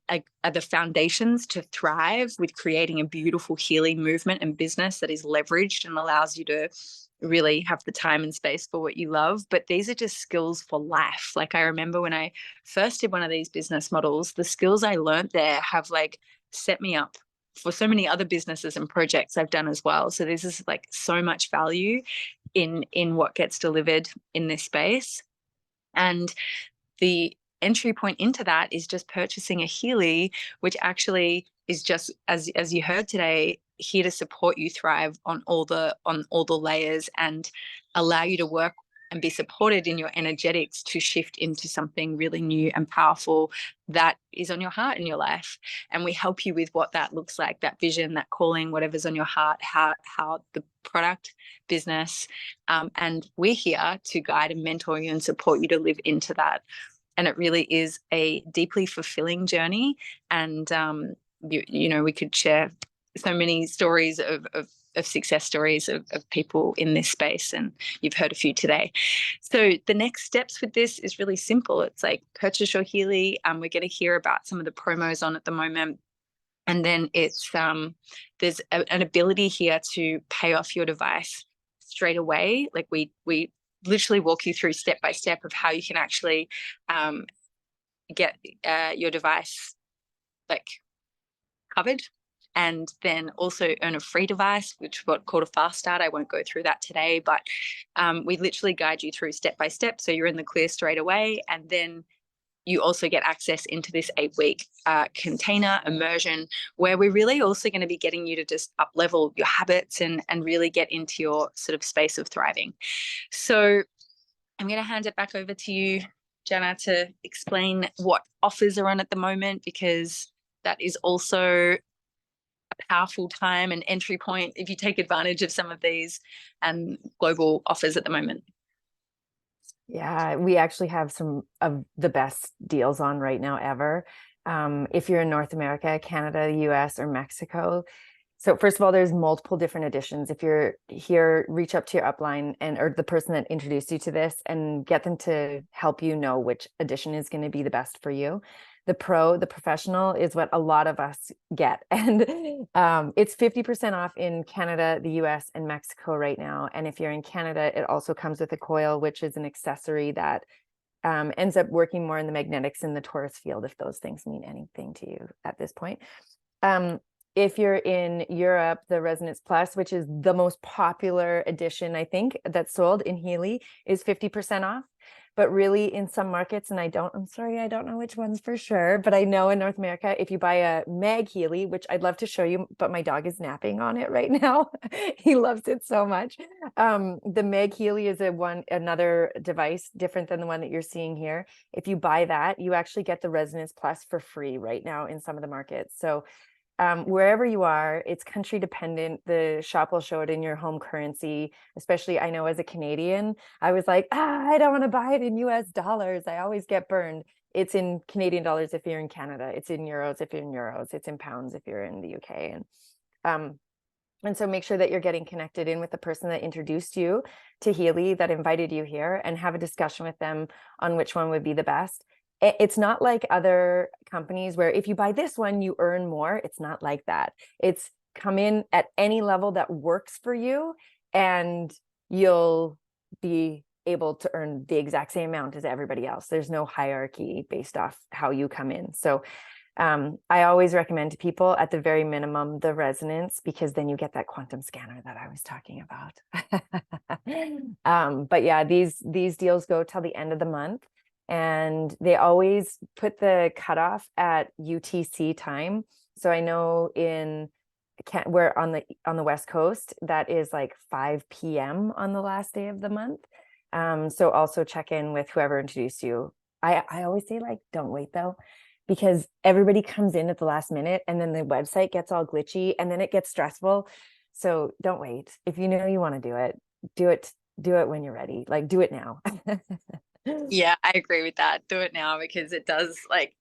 the foundations to thrive with creating a beautiful healing movement and business that is leveraged and allows you to really have the time and space for what you love, but these are just skills for life. Like, I remember when I first did one of these business models, the skills I learned there have like set me up for so many other businesses and projects I've done as well. So this is like so much value in what gets delivered in this space. And the entry point into that is just purchasing a Healy, which actually is just, as you heard today, here to support you thrive on all the layers and allow you to work and be supported in your energetics to shift into something really new and powerful that is on your heart in your life. And we help you with what that looks like, that vision, that calling, whatever's on your heart, how the product, business, and we're here to guide and mentor you and support you to live into that. And it really is a deeply fulfilling journey. And you know, we could share so many stories of success stories of people in this space, and you've heard a few today. So the next steps with this is really simple. It's like, purchase your Healy. We're going to hear about some of the promos on at the moment. And then it's there's an ability here to pay off your device straight away. Like, we literally walk you through step by step of how you can actually get your device like covered, and then also earn a free device, which is what called a fast start. I won't go through that today, but we literally guide you through step by step, so you're in the clear straight away. And then you also get access into this 8-week container immersion, where we're really also going to be getting you to just up level your habits and really get into your sort of space of thriving. So I'm going to hand it back over to you, Jana, to explain what offers are on at the moment, because that is also a powerful time and entry point if you take advantage of some of these global offers at the moment. Yeah, we actually have some of the best deals on right now ever. If you're in North America, Canada, US, or Mexico. So first of all, there's multiple different editions. If you're here, reach up to your upline or the person that introduced you to this and get them to help you know which edition is going to be the best for you. The professional is what a lot of us get. And it's 50% off in Canada, the US, and Mexico right now. And if you're in Canada, it also comes with a coil, which is an accessory that ends up working more in the magnetics in the torus field, if those things mean anything to you at this point. If you're in Europe, the Resonance Plus, which is the most popular edition, I think, that's sold in Healy, is 50% off. But really, in some markets, and I'm sorry, I don't know which ones for sure, but I know in North America, if you buy a Mag Healy, which I'd love to show you, but my dog is napping on it right now. He loves it so much. The Mag Healy is another device different than the one that you're seeing here. If you buy that, you actually get the Resonance Plus for free right now in some of the markets. So wherever you are, it's country dependent. The shop will show it in your home currency. Especially, I know as a Canadian, I was like, I don't want to buy it in US dollars. I always get burned. It's in Canadian dollars if you're in Canada. It's in euros if you're in euros. It's in pounds if you're in the UK. And so make sure that you're getting connected in with the person that introduced you to Healy, that invited you here, and have a discussion with them on which one would be the best. It's not like other companies where if you buy this one, you earn more. It's not like that. It's come in at any level that works for you, and you'll be able to earn the exact same amount as everybody else. There's no hierarchy based off how you come in. So I always recommend to people, at the very minimum, the Resonance, because then you get that quantum scanner that I was talking about. But yeah, these deals go till the end of the month. And they always put the cutoff at UTC time. So I know we're on the West Coast, that is like 5 p.m. on the last day of the month. So also check in with whoever introduced you. I always say, like, don't wait though, because everybody comes in at the last minute and then the website gets all glitchy and then it gets stressful. So don't wait. If you know you want to do it when you're ready. Like, do it now. Yeah, I agree with that. Do it now, because it does, like,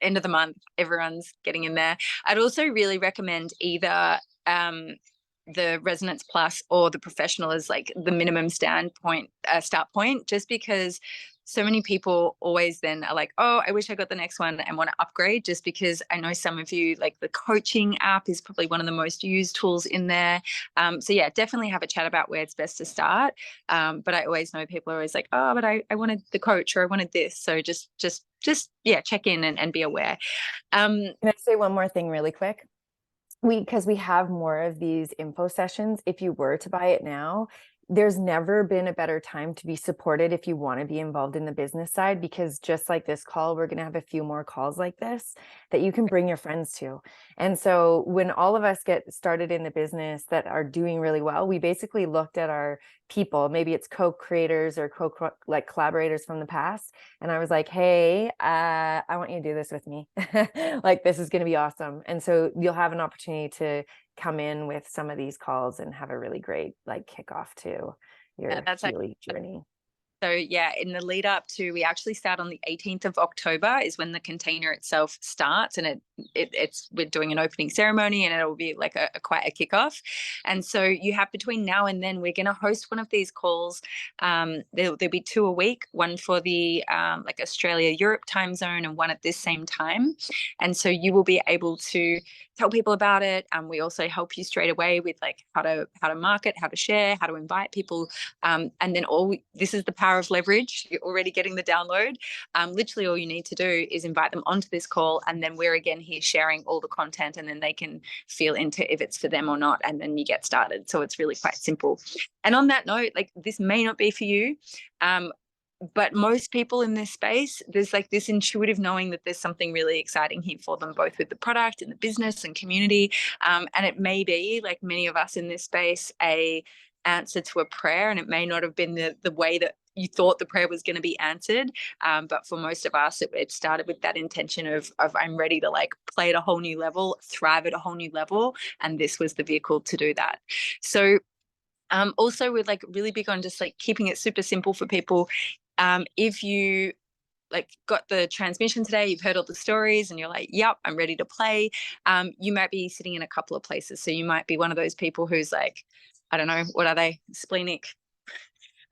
end of the month, everyone's getting in there. I'd also really recommend either the Resonance Plus or the Professional as like the minimum start point, just because so many people always then are like, oh, I wish I got the next one and want to upgrade, just because I know some of you, like, the coaching app is probably one of the most used tools in there. So yeah, definitely have a chat about where it's best to start. But I always know people are always like, oh, but I wanted the coach, or I wanted this. So just yeah, check in and be aware. Can I say one more thing really quick? Because we have more of these info sessions. If you were to buy it now, there's never been a better time to be supported if you want to be involved in the business side, because just like this call, we're going to have a few more calls like this that you can bring your friends to. And so when all of us get started in the business that are doing really well, we basically looked at our people, maybe it's co-creators or like collaborators from the past. And I was like, hey, I want you to do this with me. Like, this is going to be awesome. And so you'll have an opportunity to come in with some of these calls and have a really great, like, kickoff to your That's Healy journey. So yeah, in the lead up to, we actually start on the 18th of October is when the container itself starts, and we're doing an opening ceremony, and it'll be like quite a kickoff. And so you have between now and then, we're going to host one of these calls. There'll be 2 a week, one for the like Australia Europe time zone, and one at this same time. And so you will be able to tell people about it. We also help you straight away with like how to market, how to share, how to invite people. And then this is the power of leverage. You're already getting the download. Literally all you need to do is invite them onto this call, and then we're again here sharing all the content, and then they can feel into if it's for them or not, and then you get started. So it's really quite simple. And on that note, like, this may not be for you, but most people in this space, there's like this intuitive knowing that there's something really exciting here for them, both with the product and the business and community. And it may be, like many of us in this space, a answer to a prayer, and it may not have been the way that you thought the prayer was going to be answered. But for most of us, it started with that intention of I'm ready to, like, play at a whole new level, thrive at a whole new level. And this was the vehicle to do that. So also, we're like really big on just like keeping it super simple for people. If you like got the transmission today, you've heard all the stories, and you're like, yep, I'm ready to play. You might be sitting in a couple of places. So you might be one of those people who's like, I don't know, what are they? Splenic,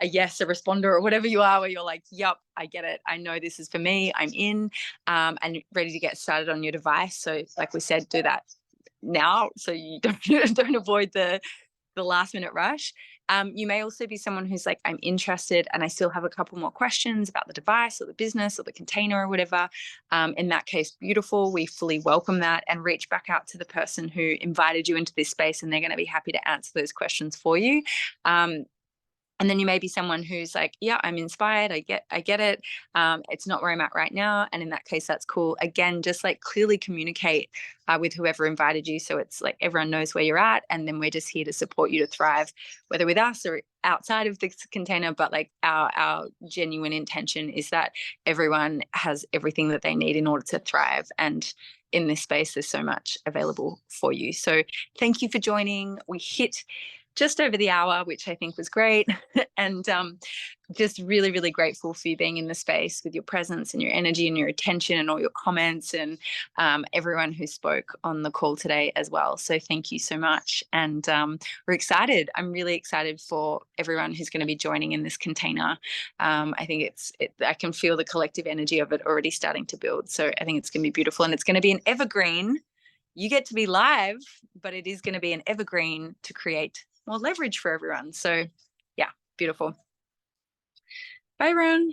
a yes, a responder, or whatever you are, where you're like, yep, I get it. I know this is for me. I'm in, and ready to get started on your device. So like we said, do that now, so you don't avoid the last minute rush. You may also be someone who's like, I'm interested and I still have a couple more questions about the device or the business or the container or whatever. In that case, beautiful. We fully welcome that, and reach back out to the person who invited you into this space, and they're going to be happy to answer those questions for you. And then you may be someone who's like, yeah, I'm inspired. I get it. It's not where I'm at right now. And in that case, that's cool. Again, just like clearly communicate with whoever invited you. So it's like everyone knows where you're at. And then we're just here to support you to thrive, whether with us or outside of this container. But like our genuine intention is that everyone has everything that they need in order to thrive. And in this space, there's so much available for you. So thank you for joining. We hit just over the hour, which I think was great. And just really, really grateful for you being in the space with your presence and your energy and your attention and all your comments, and everyone who spoke on the call today as well. So thank you so much. And we're excited. I'm really excited for everyone who's going to be joining in this container. I think I can feel the collective energy of it already starting to build. So I think it's going to be beautiful, and it's going to be an evergreen. You get to be live, but it is going to be an evergreen to create more leverage for everyone. So yeah, beautiful. Bye, everyone.